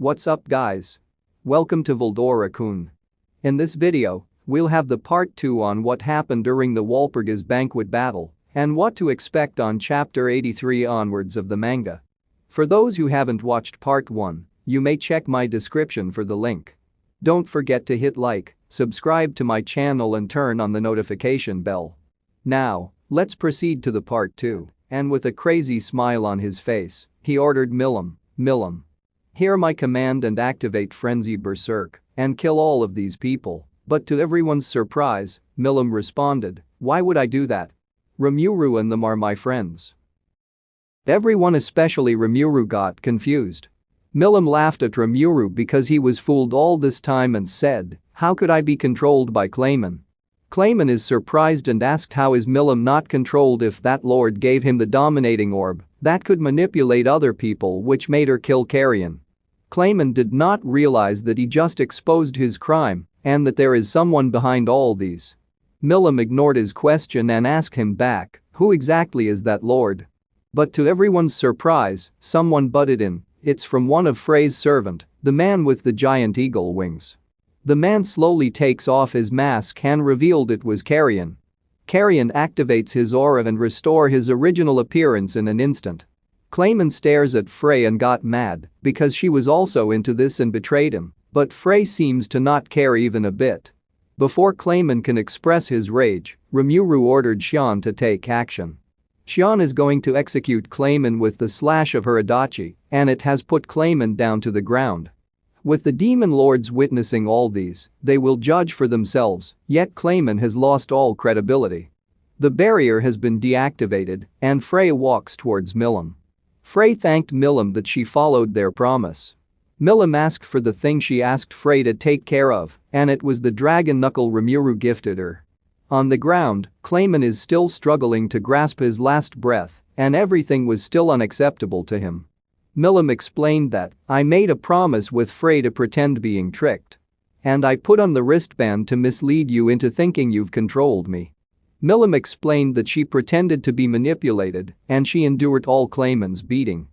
What's up guys? Welcome to Veldora-kun. In this video, we'll have the part 2 on what happened during the Walpurgis banquet battle and what to expect on chapter 83 onwards of the manga. For those who haven't watched part 1, you may check my description for the link. Don't forget to hit like, subscribe to my channel and turn on the notification bell. Now, let's proceed to the part 2, and with a crazy smile on his face, he ordered Milim, hear my command and activate Frenzy Berserk and kill all of these people. But to everyone's surprise, Milim responded, why would I do that? Rimuru and them are my friends. Everyone, especially Rimuru, got confused. Milim laughed at Rimuru because he was fooled all this time and said, how could I be controlled by Clayman? Clayman is surprised and asked how is Milim not controlled if that lord gave him the dominating orb that could manipulate other people, which made her kill Carrion. Clayman did not realize that he just exposed his crime and that there is someone behind all these. Milim ignored his question and asked him back, who exactly is that lord? But to everyone's surprise, someone butted in. It's from one of Frey's servant, the man with the giant eagle wings. The man slowly takes off his mask and revealed it was Carrion. Carrion activates his aura and restore his original appearance in an instant. Clayman stares at Frey and got mad because she was also into this and betrayed him, but Frey seems to not care even a bit. Before Clayman can express his rage, Rimuru ordered Xian to take action. Xian is going to execute Clayman with the slash of her adachi, and it has put Clayman down to the ground. With the demon lords witnessing all these, they will judge for themselves, yet Clayman has lost all credibility. The barrier has been deactivated, and Frey walks towards Milim. Frey thanked Milim that she followed their promise. Milim asked for the thing she asked Frey to take care of, and it was the dragon knuckle Rimuru gifted her. On the ground, Clayman is still struggling to grasp his last breath, and everything was still unacceptable to him. Milim explained that, I made a promise with Frey to pretend being tricked. And I put on the wristband to mislead you into thinking you've controlled me. Milim explained that she pretended to be manipulated and she endured all Clayman's beating.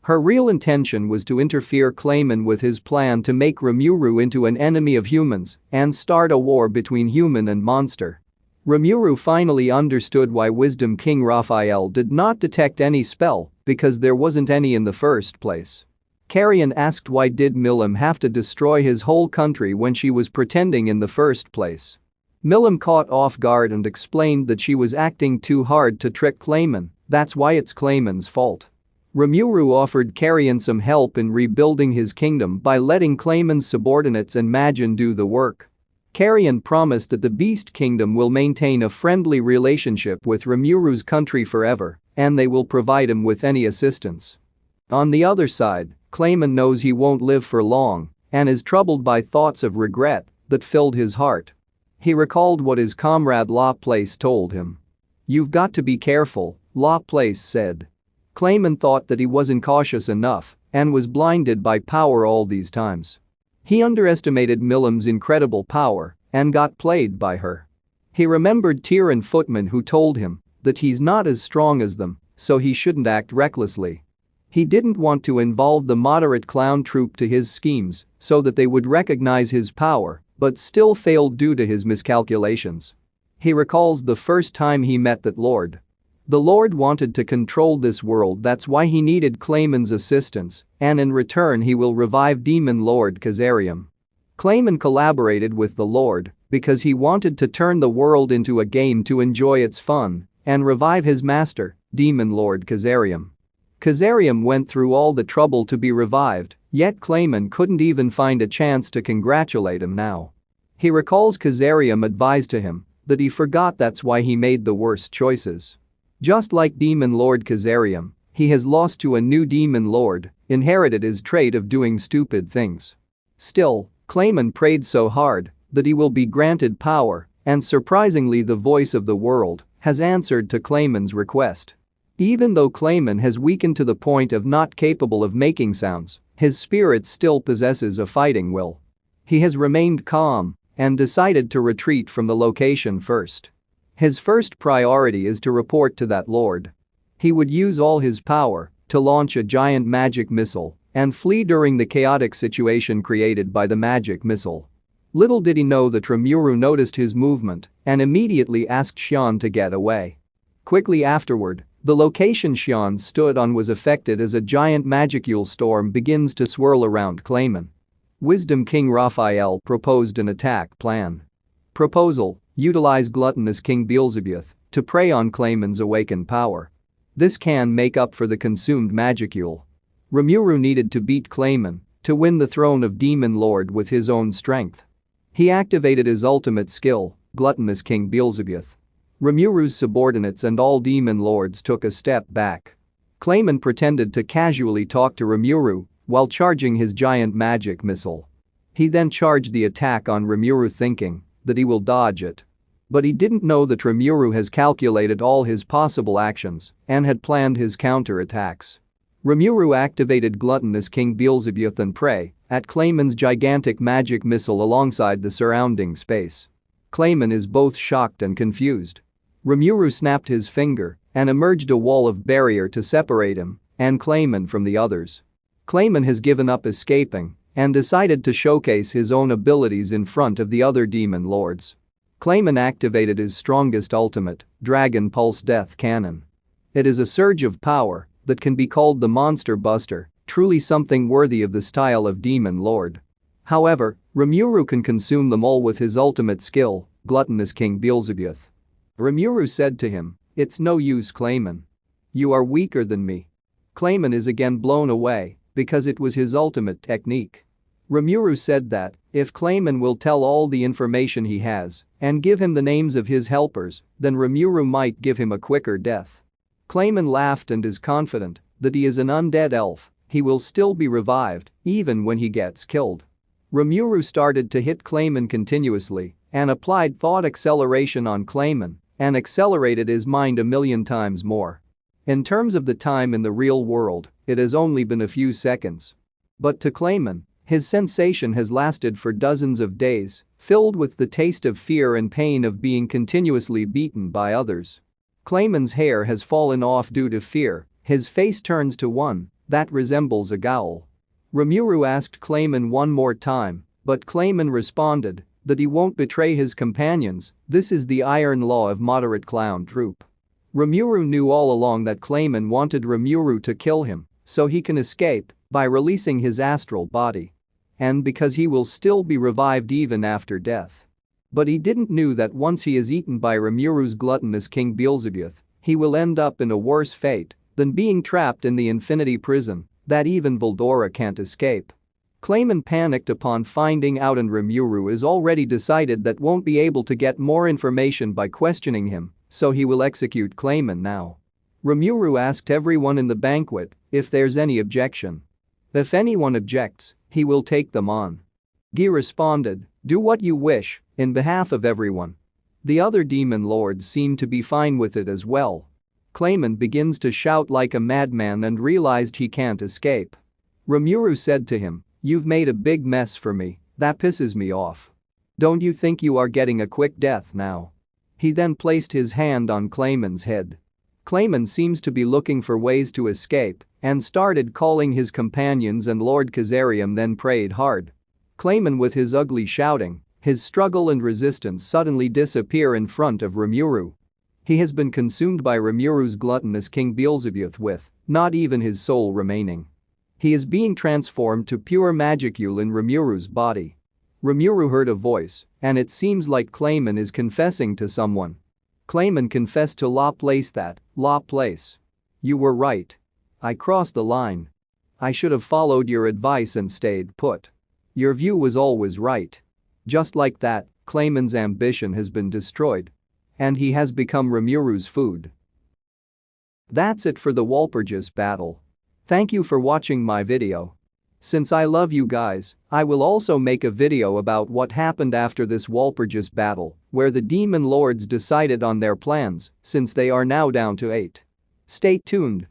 Her real intention was to interfere Clayman with his plan to make Rimuru into an enemy of humans and start a war between human and monster. Rimuru finally understood why Wisdom King Raphael did not detect any spell, because there wasn't any in the first place. Carrion asked why did Milim have to destroy his whole country when she was pretending in the first place. Milim caught off guard and explained that she was acting too hard to trick Clayman, that's why it's Clayman's fault. Rimuru offered Carrion some help in rebuilding his kingdom by letting Clayman's subordinates and Majin do the work. Carrion promised that the Beast Kingdom will maintain a friendly relationship with Rimuru's country forever, and they will provide him with any assistance. On the other side, Clayman knows he won't live for long and is troubled by thoughts of regret that filled his heart. He recalled what his comrade Laplace told him. You've got to be careful, Laplace said. Clayman thought that he wasn't cautious enough and was blinded by power all these times. He underestimated Milim's incredible power and got played by her. He remembered Tyr Footman who told him that he's not as strong as them, so he shouldn't act recklessly. He didn't want to involve the moderate clown troupe to his schemes so that they would recognize his power, but still failed due to his miscalculations. He recalls the first time he met that lord. The lord wanted to control this world, that's why he needed Clayman's assistance, and in return he will revive Demon Lord Kazarium. Clayman collaborated with the lord because he wanted to turn the world into a game to enjoy its fun and revive his master, Demon Lord Kazarium. Kazarium went through all the trouble to be revived, yet Clayman couldn't even find a chance to congratulate him now. He recalls Kazarium advised to him that he forgot, that's why he made the worst choices. Just like Demon Lord Kazarium, he has lost to a new Demon Lord, inherited his trait of doing stupid things. Still, Clayman prayed so hard that he will be granted power, and surprisingly the voice of the world has answered to Clayman's request. Even though Clayman has weakened to the point of not capable of making sounds, his spirit still possesses a fighting will. He has remained calm and decided to retreat from the location first. His first priority is to report to that lord. He would use all his power to launch a giant magic missile and flee during the chaotic situation created by the magic missile. Little did he know that Rimuru noticed his movement and immediately asked Xian to get away. Quickly afterward, the location Xian stood on was affected as a giant magicule storm begins to swirl around Clayman. Wisdom King Raphael proposed an attack plan. Proposal: utilize gluttonous King Beelzebub to prey on Clayman's awakened power. This can make up for the consumed magicule. Rimuru needed to beat Clayman to win the throne of Demon Lord with his own strength. He activated his ultimate skill, gluttonous King Beelzebub. Rimuru's subordinates and all demon lords took a step back. Clayman pretended to casually talk to Rimuru while charging his giant magic missile. He then charged the attack on Rimuru thinking that he will dodge it. But he didn't know that Rimuru has calculated all his possible actions and had planned his counterattacks. Rimuru activated gluttonous King Beelzebub and prey at Clayman's gigantic magic missile alongside the surrounding space. Clayman is both shocked and confused. Rimuru snapped his finger and emerged a wall of barrier to separate him and Clayman from the others. Clayman has given up escaping and decided to showcase his own abilities in front of the other demon lords. Clayman activated his strongest ultimate, Dragon Pulse Death Cannon. It is a surge of power that can be called the Monster Buster, truly something worthy of the style of Demon Lord. However, Rimuru can consume them all with his ultimate skill, gluttonous King Beelzebub. Rimuru said to him, "It's no use, Clayman. You are weaker than me." Clayman is again blown away because it was his ultimate technique. Rimuru said that if Clayman will tell all the information he has and give him the names of his helpers, then Rimuru might give him a quicker death. Clayman laughed and is confident that he is an undead elf, he will still be revived even when he gets killed. Rimuru started to hit Clayman continuously and applied thought acceleration on Clayman and accelerated his mind 1,000,000 times more. In terms of the time in the real world, it has only been a few seconds. But to Clayman, his sensation has lasted for dozens of days, filled with the taste of fear and pain of being continuously beaten by others. Clayman's hair has fallen off due to fear, his face turns to one that resembles a ghoul. Rimuru asked Clayman one more time, but Clayman responded that he won't betray his companions, this is the iron law of moderate clown troupe. Rimuru knew all along that Clayman wanted Rimuru to kill him so he can escape by releasing his astral body. And because he will still be revived even after death. But he didn't know that once he is eaten by Rimuru's gluttonous King Beelzebub, he will end up in a worse fate than being trapped in the infinity prison that even Veldora can't escape. Clayman panicked upon finding out and Rimuru is already decided that won't be able to get more information by questioning him, so he will execute Clayman now. Rimuru asked everyone in the banquet if there's any objection. If anyone objects, he will take them on. Guy responded, "Do what you wish," in behalf of everyone. The other demon lords seem to be fine with it as well. Clayman begins to shout like a madman and realized he can't escape. Rimuru said to him, "You've made a big mess for me, that pisses me off. Don't you think you are getting a quick death now?" He then placed his hand on Clayman's head. Clayman seems to be looking for ways to escape and started calling his companions and Lord Kazarium then prayed hard. Clayman with his ugly shouting, his struggle and resistance suddenly disappear in front of Rimuru. He has been consumed by Rimuru's gluttonous King Beelzebub with not even his soul remaining. He is being transformed to pure magicule in Rimuru's body. Rimuru heard a voice and it seems like Clayman is confessing to someone. Clayman confessed to Laplace that, "Laplace. You were right. I crossed the line. I should have followed your advice and stayed put. Your view was always right." Just like that, Clayman's ambition has been destroyed. And he has become Rimuru's food. That's it for the Walpurgis battle. Thank you for watching my video. Since I love you guys, I will also make a video about what happened after this Walpurgis battle, where the demon lords decided on their plans since they are now down to 8. Stay tuned.